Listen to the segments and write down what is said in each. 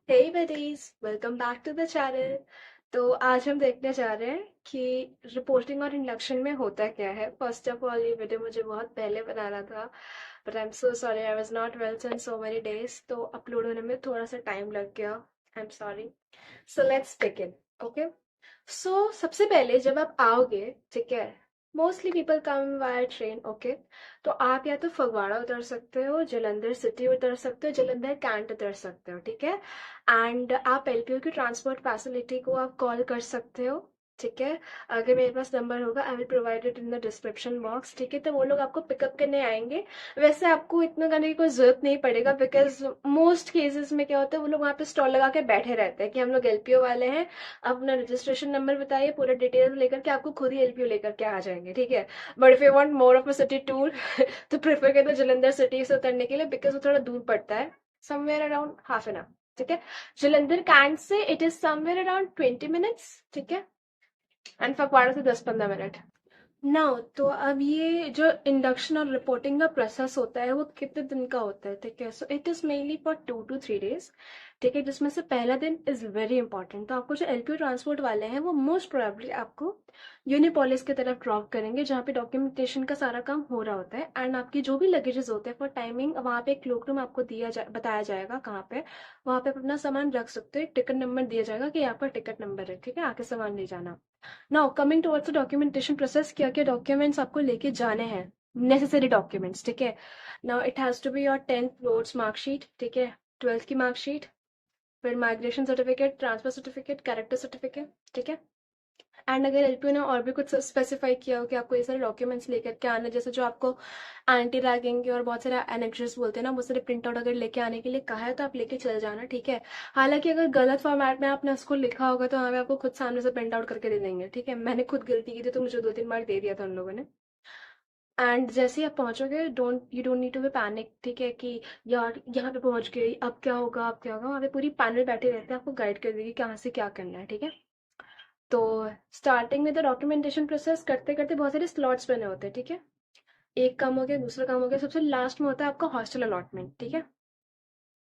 Hey buddies, welcome back to the channel। तो आज हम देखने जा रहे हैं कि रिपोर्टिंग और इंडक्शन में होता क्या है। फर्स्ट ऑफ ऑल ये वीडियो मुझे बहुत पहले बनाना था, but I am so sorry, I was not well since so many days, तो अपलोड होने में थोड़ा सा टाइम लग गया। I am sorry. So let's begin. Okay. So सबसे पहले जब आप आओगे, ठीक है, mostly people come via train. Okay. तो आप या तो फगवाड़ा उतर सकते हो, जलंधर सिटी उतर सकते हो, जलंधर कैंट उतर सकते हो, ठीक है। एंड आप एलपीयू की ट्रांसपोर्ट फैसिलिटी को आप कॉल कर सकते हो, ठीक है। अगर मेरे पास नंबर होगा I will provide it in the description box, ठीक है। तो वो लोग आपको पिकअप करने आएंगे। वैसे आपको इतना करने की कोई जरूरत नहीं पड़ेगा, बिकॉज मोस्ट केसेस में क्या होता है, वो लोग वहाँ पे स्टॉल लगा के बैठे रहते हैं कि हम लोग एलपीओ वाले हैं, अपना रजिस्ट्रेशन नंबर बताइए, पूरा डिटेल्स लेकर के आपको खुद ही एलपीओ लेकर के आ जाएंगे, ठीक है। But if you want more of a city tour तो प्रेफर करते जलंधर सिटी से उतरने के लिए, बिकॉज वो थोड़ा दूर पड़ता है, somewhere around half an hour, ठीक है। जलंधर कैंट से it is somewhere around 20 minutes, ठीक है। एंड फगवाड़ा से 10-15 मिनट। नाउ तो अब ये जो इंडक्शन और रिपोर्टिंग का प्रोसेस होता है वो कितने दिन का होता है, ठीक है। So it is mainly for 2 to 3 days, ठीक है, जिसमें से पहला दिन इज वेरी इंपॉर्टेंट। तो आपको जो एलपीयू ट्रांसपोर्ट वाले हैं वो मोस्ट प्रोबेबली आपको यूनिपोलिस की तरफ ड्रॉप करेंगे, जहाँ पे डॉक्यूमेंटेशन का सारा काम हो रहा होता है। एंड आपकी जो भी लगेजेस होते हैं फॉर टाइमिंग, वहाँ पे एक क्लोक रूम आपको बताया जाएगा कहाँ पे, वहाँ पे आप अपना सामान रख सकते हो। टिकट नंबर दिया जाएगा कि आपका टिकट नंबर है, ठीक है, आके सामान ले जाना। Now coming towards the documentation process, क्या क्या डॉक्यूमेंट्स आपको लेके जाने हैं, नेसेसरी डॉक्यूमेंट्स, ठीक है। Now it has to be your 10th boards marksheet, ठीक है, 12th की मार्कशीट, फिर migration certificate, transfer certificate, character certificate, ठीक है। एंड अगर एलपीयू ने और भी कुछ स्पेसिफाई किया हो कि आपको ये सारे डॉक्यूमेंट्स लेकर के आना, जैसे जो आपको एंटी रैगिंग और बहुत सारे एनेक्सेस बोलते हैं ना, वो सारे प्रिंट आउट अगर लेके आने के लिए कहा है तो आप लेके चले जाना, ठीक है। हालांकि अगर गलत फॉर्मेट में आपने उसको लिखा होगा तो हमें आपको खुद सामने से प्रिंट आउट करके दे देंगे, ठीक है। मैंने खुद गलती की थी तो मुझे 2-3 बार दे दिया था उन लोगों ने। एंड जैसे ही आप पहुंचोगे, don't you don't need to be panic, ठीक है, कि यार यहाँ पे पहुंच गई, अब क्या होगा, अब क्या होगा। वहाँ पे पूरी पैनल बैठे रहते हैं, आपको गाइड कर देगी कहाँ से क्या करना है, ठीक है। तो स्टार्टिंग में तो डॉक्यूमेंटेशन प्रोसेस करते करते बहुत सारे स्लॉट्स बने होते हैं, ठीक है। एक काम हो गया, दूसरा काम हो गया, सबसे लास्ट में होता है आपका हॉस्टल अलॉटमेंट, ठीक है।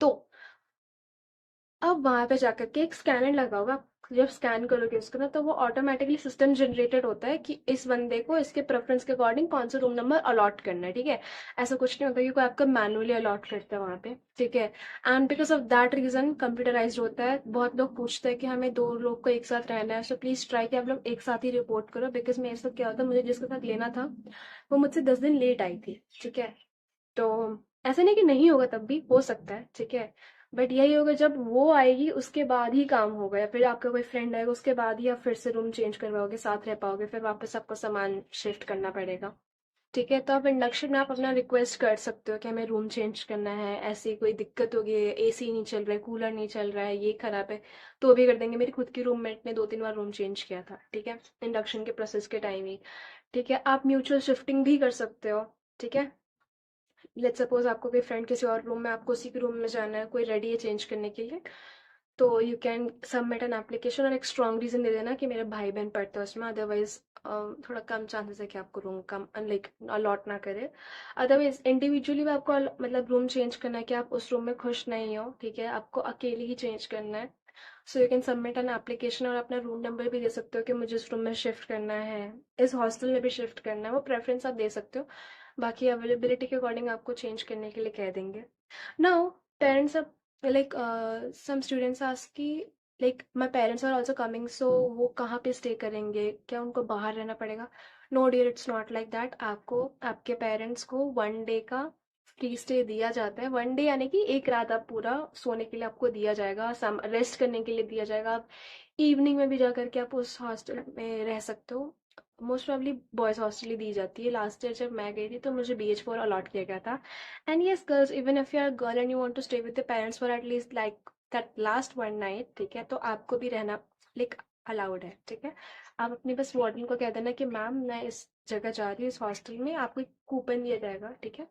तो अब वहां पे जाकर के एक स्कैनर लगा होगा, आप जब स्कैन करोगे उसको ना, तो वो ऑटोमेटिकली सिस्टम जनरेटेड होता है कि इस बंदे को इसके प्रेफरेंस के अकॉर्डिंग कौन सा रूम नंबर अलॉट करना है, ठीक है। ऐसा कुछ नहीं होता कि कोई आपका मैनुअली अलॉट करता है वहां पे, ठीक है। And because of that reason computerise होता है। बहुत लोग पूछते हैं कि हमें दो लोग को एक साथ रहना है, सो प्लीज ट्राई कि आप लोग एक साथ ही रिपोर्ट करो, बिकॉज मेरे साथ क्या होता है, मुझे जिसके साथ लेना था वो मुझसे 10 दिन लेट आई थी, ठीक है। तो ऐसा नहीं कि नहीं होगा, तब भी हो सकता है, ठीक है। बट यही होगा, जब वो आएगी उसके बाद ही काम होगा, या फिर आपका कोई फ्रेंड आएगा उसके बाद ही आप फिर से रूम चेंज करवाओगे, साथ रह पाओगे, फिर वापस आपको सामान शिफ्ट करना पड़ेगा, ठीक है। तो आप इंडक्शन में आप अपना रिक्वेस्ट कर सकते हो कि हमें रूम चेंज करना है, ऐसी कोई दिक्कत होगी, एसी नहीं चल रहा है, कूलर नहीं चल रहा है, ये खराब है, तो भी कर देंगे। मेरी खुद की रूममेट ने 2-3 बार रूम चेंज किया था, ठीक है, इंडक्शन के प्रोसेस के टाइम ही, ठीक है। आप म्यूचुअल शिफ्टिंग भी कर सकते हो, ठीक है। लेट्स सपोज आपको कोई फ्रेंड किसी और रूम में, आपको उसी के रूम में जाना है, कोई रेडी है चेंज करने के लिए, तो you can submit an application और एक स्ट्रॉन्ग रीजन दे देना कि मेरे भाई बहन पढ़ते हैं उसमें, अदरवाइज थोड़ा कम चांसेस है कि आपको रूम कम लाइक अलॉट ना करे। अदरवाइज इंडिविजुअली भी आपको मतलब रूम चेंज करना है कि आप उस रूम में खुश नहीं हो, ठीक है, आपको अकेले ही चेंज करना है। So you can submit an application और अपना रूम नंबर भी दे सकते हो कि मुझे इस रूम में शिफ्ट करना है, इस हॉस्टल में भी शिफ्ट करना है, वो प्रेफरेंस आप दे सकते हो। बाकी अवेलेबिलिटी के अकॉर्डिंग आपको चेंज करने के लिए कह देंगे। नाउ पेरेंट्स अब लाइक सम स्टूडेंट्स आस्क कि like my parents are also coming, so वो कहाँ पे स्टे करेंगे, क्या उनको बाहर रहना पड़ेगा। No dear, it's not like that. आपको आपके पेरेंट्स को 1 डे का फ्री स्टे दिया जाता है। 1 डे यानी कि एक रात आप पूरा सोने के लिए आपको दिया जाएगा, सम रेस्ट करने के लिए दिया जाएगा। आप इवनिंग में भी जा करके आप उस हॉस्टल में रह सकते हो। मोस्ट प्रॉब्ली बॉयज हॉस्टल ही दी जाती है। लास्ट ईयर जब मैं गई थी तो मुझे BH4 अलॉट किया गया था। And yes girls, even if you are girl and you want to stay with the parents for at least like that last 1 night, ठीक है, तो आपको भी रहना लाइक अलाउड है, ठीक है। आप अपनी बस वार्डन को कह देना कि मैम मैं इस जगह जा रही हूँ, इस हॉस्टल में, आपको एक कूपन दिया जाएगा, ठीक है,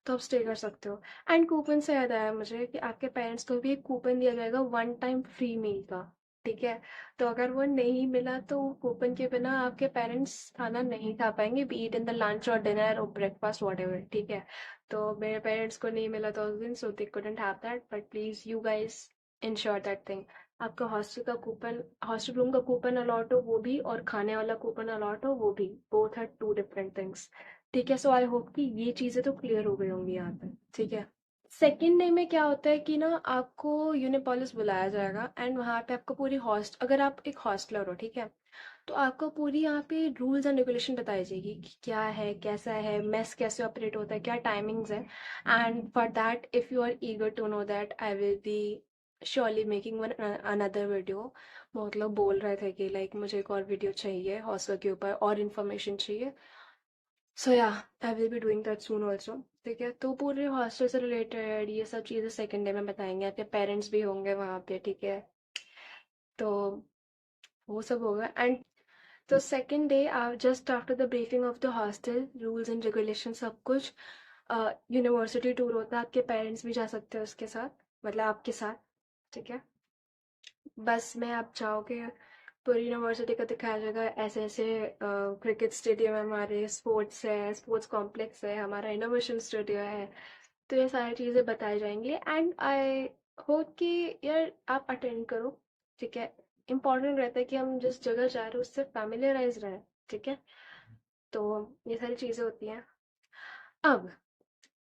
तो आप स्टे कर सकते हो। एंड कूपन से याद आया मुझे कि आपके पेरेंट्स को भी एक कूपन दिया जाएगा 1 टाइम फ्री मील का, ठीक है। तो अगर वो नहीं मिला तो कूपन के बिना आपके पेरेंट्स खाना नहीं खा पाएंगे, B it in the lunch और डिनर और ब्रेकफास्ट वॉट एवर, ठीक है। तो मेरे पेरेंट्स को नहीं मिला था उस दिन, so they couldn't have that, but please you guys ensure that thing. आपका हॉस्टल रूम का कूपन अलॉट हो वो भी, और खाने वाला कूपन अलॉट हो वो भी, both are two different things. ठीक है, सो आई होप कि ये चीज़ें तो क्लियर हो गई होंगी यहाँ पे। ठीक है, सेकेंड डे में क्या होता है कि ना आपको यूनिपोलिस बुलाया जाएगा, एंड वहाँ पे आपको पूरी हॉस्ट अगर आप एक हॉस्टलर हो, ठीक है, तो आपको पूरी यहाँ पे रूल्स एंड रेगुलेशन बताई जाएगी कि क्या है, कैसा है, मेस कैसे ऑपरेट होता है, क्या टाइमिंग्स है। And for that, if you are eager to know that, I will be surely making one another video. बहुत लोग बोल रहे थे कि लाइक मुझे एक और वीडियो चाहिए हॉस्टल के ऊपर, और इन्फॉर्मेशन चाहिए। सो या, आई will be doing that soon also. ठीक है, तो पूरे हॉस्टल से रिलेटेड ये सब चीज़ें सेकेंड डे में बताएंगे, आपके पेरेंट्स भी होंगे वहाँ पे। ठीक है, तो वो सब होगा। एंड तो second day, just after the briefing of the hostel rules and regulation सब कुछ, यूनिवर्सिटी टूर होता है, आपके पेरेंट्स भी जा सकते हैं उसके साथ, मतलब आपके साथ। ठीक है, बस में आप जाओगे, पूरी यूनिवर्सिटी का दिखाया जाएगा, ऐसे ऐसे क्रिकेट स्टेडियम है हमारे, स्पोर्ट्स है, स्पोर्ट्स कॉम्प्लेक्स है हमारा, इनोवेशन स्टूडियो है। तो ये सारी चीज़ें बताई जाएंगी, एंड आई होप कि यार आप अटेंड करो। ठीक है, इम्पॉर्टेंट रहता है कि हम जिस जगह जा रहे हैं उससे फैमिलियराइज रहें। ठीक है, तो ये सारी चीज़ें होती हैं। अब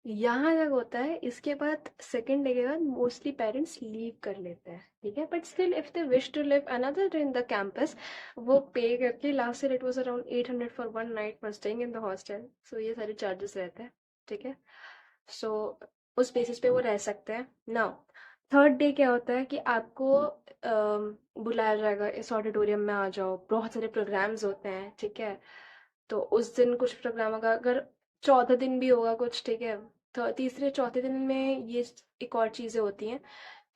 यहाँ तक होता है, इसके बाद सेकेंड डे के बाद मोस्टली पेरेंट्स लीव कर लेते हैं। ठीक है, but still if they wish to live another day in the campus, वो पे करके, last year it was around 800 for one night for staying in the hostel. So ये सारे चार्जेस रहते हैं। ठीक है, सो उस बेसिस पे वो रह सकते हैं। नाउ थर्ड डे क्या होता है कि आपको बुलाया जाएगा, इस ऑडिटोरियम में आ जाओ, बहुत सारे प्रोग्राम्स होते हैं। ठीक है, तो उस दिन कुछ प्रोग्राम होगा, अगर चौथे दिन भी होगा कुछ। ठीक है, तो तीसरे चौथे दिन में ये एक और चीज़ें होती हैं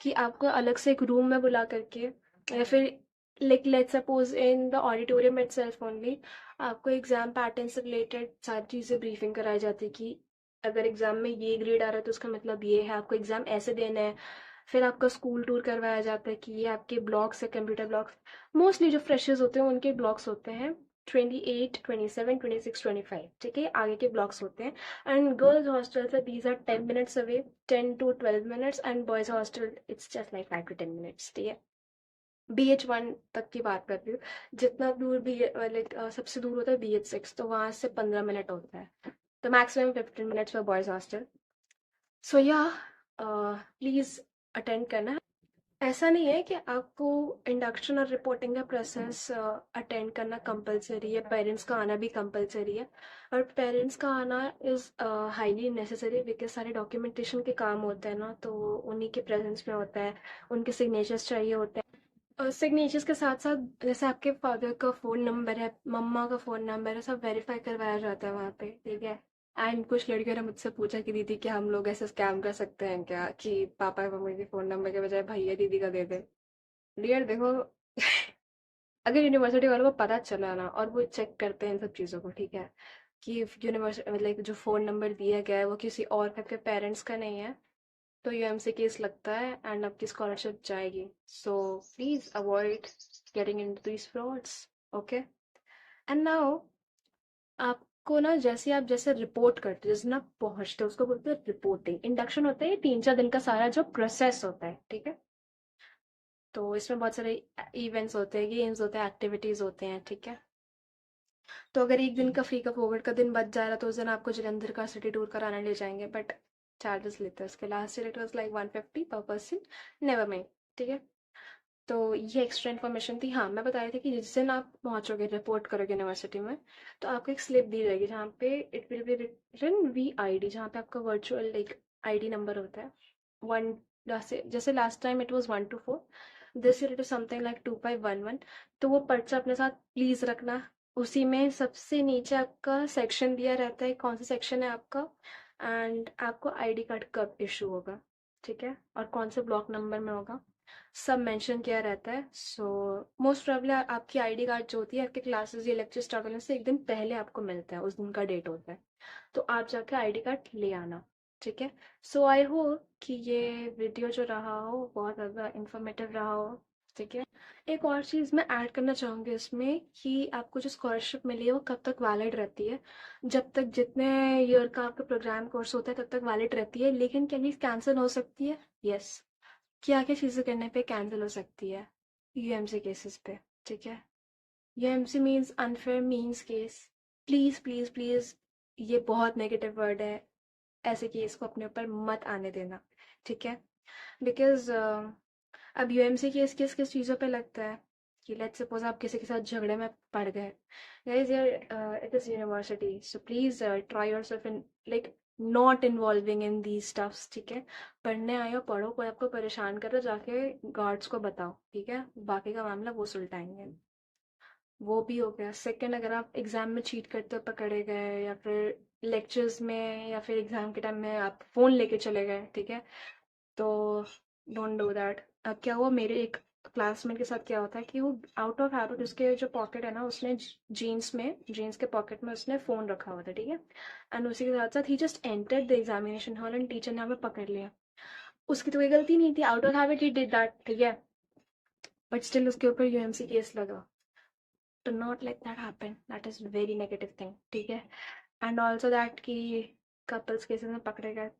कि आपको अलग से एक रूम में बुला करके, या फिर like let's suppose in the auditorium itself only, आपको एग्जाम पैटर्न से रिलेटेड सारी चीज़ें ब्रीफिंग कराई जाती है कि अगर एग्जाम में ये ग्रेड आ रहा है तो उसका मतलब ये है, आपको एग्जाम ऐसे देना है। फिर आपका स्कूल टूर करवाया जाता है कि ये आपके ब्लॉक्स है, कंप्यूटर ब्लॉक्स। मोस्टली जो फ्रेशर्स होते हैं उनके ब्लॉक्स होते हैं 28, 27, 26, 25। ठीक है, आगे के ब्लॉक्स होते हैं। एंड गर्ल्स हॉस्टल से these are 10 minutes away, 10 to 12 minutes, and boys hostel it's just like 5 to 10 minutes। ठीक है, BH1 तक की बात कर रही हूँ। जितना दूर बी लाइक सबसे दूर होता है BH6, तो वहाँ से 15 मिनट होता है, तो maximum 15 minutes for boys hostel. So yeah, please attend करना। ऐसा नहीं है कि आपको इंडक्शन और रिपोर्टिंग का प्रोसेस अटेंड करना कंपलसरी है, पेरेंट्स का आना भी कंपलसरी है। और पेरेंट्स का आना इज़ हाईली नेसेसरी, बिकॉज सारे डॉक्यूमेंटेशन के काम होते हैं ना, तो उन्हीं के प्रेजेंस में होता है, उनके सिग्नेचर्स चाहिए होते हैं। और सिग्नेचर्स के साथ साथ जैसे आपके फादर का फ़ोन नंबर है, मम्मा का फ़ोन नंबर है, सब वेरीफाई करवाया जाता है वहाँ पे। ठीक है, एंड कुछ लड़कियों ने मुझसे पूछा कि दीदी क्या हम लोग ऐसे स्कैम कर सकते हैं क्या, कि पापा मम्मी के फ़ोन नंबर के बजाय भैया दीदी का दे दे। डियर देखो, अगर यूनिवर्सिटी वालों को पता चला ना, और वो चेक करते हैं इन सब चीज़ों को, ठीक है, कि यूनिवर्सिटी मतलब जो फ़ोन नंबर दिया गया है वो किसी और के पेरेंट्स का नहीं है, तो यूएमसी केस लगता है एंड आपकी स्कॉलरशिप जाएगी। So please avoid getting in these frauds. Okay, and now आपको ना, जैसे रिपोर्ट करते हो, जैसे ना पहुंचते हो, उसको बोलते हैं रिपोर्टिंग। इंडक्शन होता है 3-4 दिन का सारा जो प्रोसेस होता है। ठीक है, तो इसमें बहुत सारे इवेंट्स होते हैं, गेम्स होते हैं, एक्टिविटीज होते हैं। ठीक है, तो अगर एक दिन का फ्री का फॉरवर्ड का दिन बच जा रहा है तो उस दिन आपको जलंधर का सिटी टूर कराने ले जाएंगे, बट चार्जेस लेते हैं उसके। Last year it was like 150 पर पर्सन। Never mind. ठीक है, तो ये एक्स्ट्रा इन्फॉर्मेशन थी। हाँ, मैं बता रही थी कि जिस दिन आप पहुंचोगे, रिपोर्ट करोगे यूनिवर्सिटी में, तो आपको एक स्लिप दी जाएगी जहाँ पे it will be written VID, जहाँ पे आपका वर्चुअल एक ID नंबर होता है। वन, जैसे last time it was 1 to 4, this year it is something like 2511। तो वो पर्चा अपने साथ प्लीज रखना। उसी में सबसे नीचे आपका सेक्शन दिया रहता है, कौन सा सेक्शन है आपका, एंड आपको ID कार्ड कब इशू होगा। ठीक है, और कौन से ब्लॉक नंबर में होगा, सब मेंशन किया रहता है। सो मोस्ट प्रोबेबली आपकी ID कार्ड जो होती है, आपके क्लासेस या लेक्चर स्टार्ट होने से एक दिन पहले आपको मिलता है, उस दिन का डेट होता है, तो आप जाके ID कार्ड ले आना। ठीक है, सो आई होप कि ये वीडियो जो रहा हो बहुत ज़्यादा इंफॉर्मेटिव रहा हो। ठीक है, एक और चीज़ मैं ऐड करना चाहूँगी इसमें, कि आपको जो स्कॉलरशिप मिली है वो कब तक वैलिड रहती है। जब तक जितने ईयर का आपका प्रोग्राम कोर्स होता है तब तक वैलिड रहती है, लेकिन क्या ये कैंसिल हो सकती है? यस, क्या क्या चीज़ें करने पे कैंसिल हो सकती है यूएमसी केसेस पे, ठीक है। UMC means unfair means case. Please please please, ये बहुत नेगेटिव वर्ड है, ऐसे केस को अपने ऊपर मत आने देना, ठीक है। बिकॉज अब यूएमसी केस किस किस चीज़ों पे लगता है कि लेट्स सपोज आप किसी के साथ झगड़े में पड़ गए, गाइस यार, it is university, so please try yourself in like not involving in these stuffs, ठीक है। पढ़ने आए हो पढ़ो, कोई आपको परेशान कर रहा है जाके गार्ड्स को बताओ, ठीक है, बाकी का मामला वो सुलटाएंगे। वो भी हो गया। सेकंड, अगर आप एग्जाम में चीट करते हुए पकड़े गए या फिर लेक्चर्स में या फिर एग्जाम के टाइम में आप फोन लेके चले गए, ठीक है, तो डोंट डू दैट। अब क्या हुआ, मेरे एक क्लासमेट के साथ क्या होता है कि वो आउट ऑफ हैबिट उसके जो पॉकेट है ना, उसने जीन्स के पॉकेट में उसने फ़ोन रखा हुआ था, ठीक है। एंड उसी के साथ साथ ही just entered the examination hall and teacher ने हमें पकड़ लिया। उसकी तो कोई गलती नहीं थी, out of habit he did that, ठीक है, बट स्टिल उसके ऊपर यूएमसी केस लगा। to not let that happen, that is very negative thing, ठीक है। एंड ऑल्सो दैट कि कपल्स केसेस में पकड़े गए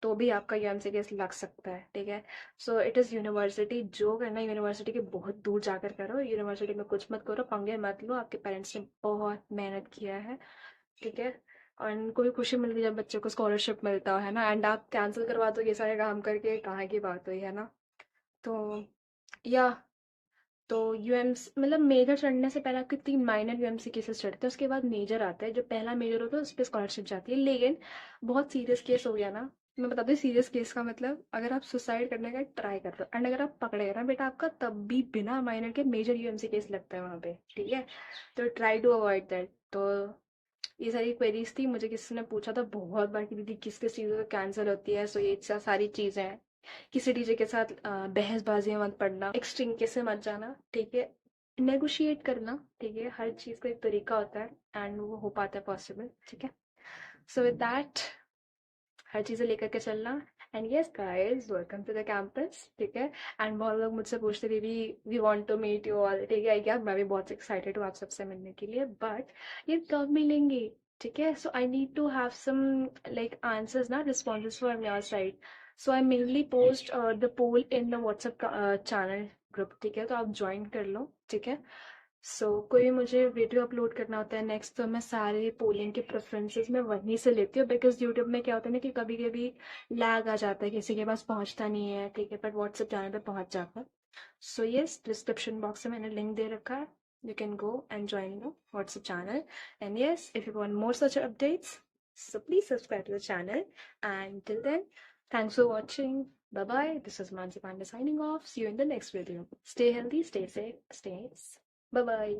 तो भी आपका यूएमसी केस लग सकता है, ठीक है। सो इट इज़ यूनिवर्सिटी, जो करना है यूनिवर्सिटी के बहुत दूर जाकर करो, यूनिवर्सिटी में कुछ मत करो, पंगे मत लो, आपके पेरेंट्स ने बहुत मेहनत किया है, ठीक है। और उनको भी खुशी मिलती है जब बच्चों को स्कॉलरशिप मिलता है ना, एंड आप कैंसिल करवा दो ये सारे काम करके, कहाँ की बात हुई है ना। तो या तो यूएमसी मतलब मेजर चढ़ने से पहले आपके 3 माइनर यूएमसी केसेस चढ़ते हैं, उसके बाद मेजर आता है, जो पहला मेजर होता है उस पर स्कॉलरशिप जाती है। लेकिन बहुत सीरियस केस हो गया ना, मैं बताती हूँ सीरियस केस का मतलब, अगर आप सुसाइड करने का ट्राई कर रहे हो एंड अगर आप पकड़े गए ना बेटा, आपका तब भी बिना माइनर के मेजर यूएमसी केस लगता है वहाँ पे, ठीक है। तो ट्राई टू अवॉइड दैट। तो ये सारी क्वेरीज थी, मुझे किसी ने पूछा था बहुत बार कि दीदी किस किस चीज़ों का कैंसिल होती है, सो ये सारी चीज़ें हैं। किसी टीचर के साथ बहसबाजी में मत पड़ना, एक्सट्रीम केस में मत जाना, ठीक है। नेगोशिएट करना, ठीक है, हर चीज़ का एक तरीका होता है एंड वो हो पाता है पॉसिबल, ठीक है। सो विद दैट, हर चीज़ें लेकर के चलना। And yes guys, welcome to the campus, ठीक है। एंड बहुत लोग मुझसे पूछते थे we want to meet you all, ठीक है, क्या मैं भी बहुत एक्साइटेड हूँ आप सबसे मिलने के लिए, बट ये कब मिलेंगे, ठीक है। So I need to have some like answers ना, responses from your side. So I mainly post the poll in the WhatsApp channel group, ठीक है, तो आप ज्वाइन कर लो, ठीक है। कोई भी मुझे वीडियो अपलोड करना होता है नेक्स्ट, तो मैं सारे पोलिंग के प्रेफरेंसेस मैं वहीं से लेती हूँ, बिकॉज यूट्यूब में क्या होता है ना कि कभी कभी लैग आ जाता है, किसी के पास पहुँचता नहीं है, ठीक है, बट व्हाट्सएप चैनल पे पहुँच जाता है। सो यस, डिस्क्रिप्शन बॉक्स में मैंने लिंक दे रखा है, you can go and join the WhatsApp channel. And yes, if you want more such updates, so please subscribe to the channel. And till then, thanks for watching. Bye bye. This is Mansi Pandey signing off. See you in the next video. Stay healthy, stay safe, stay. Bye bye.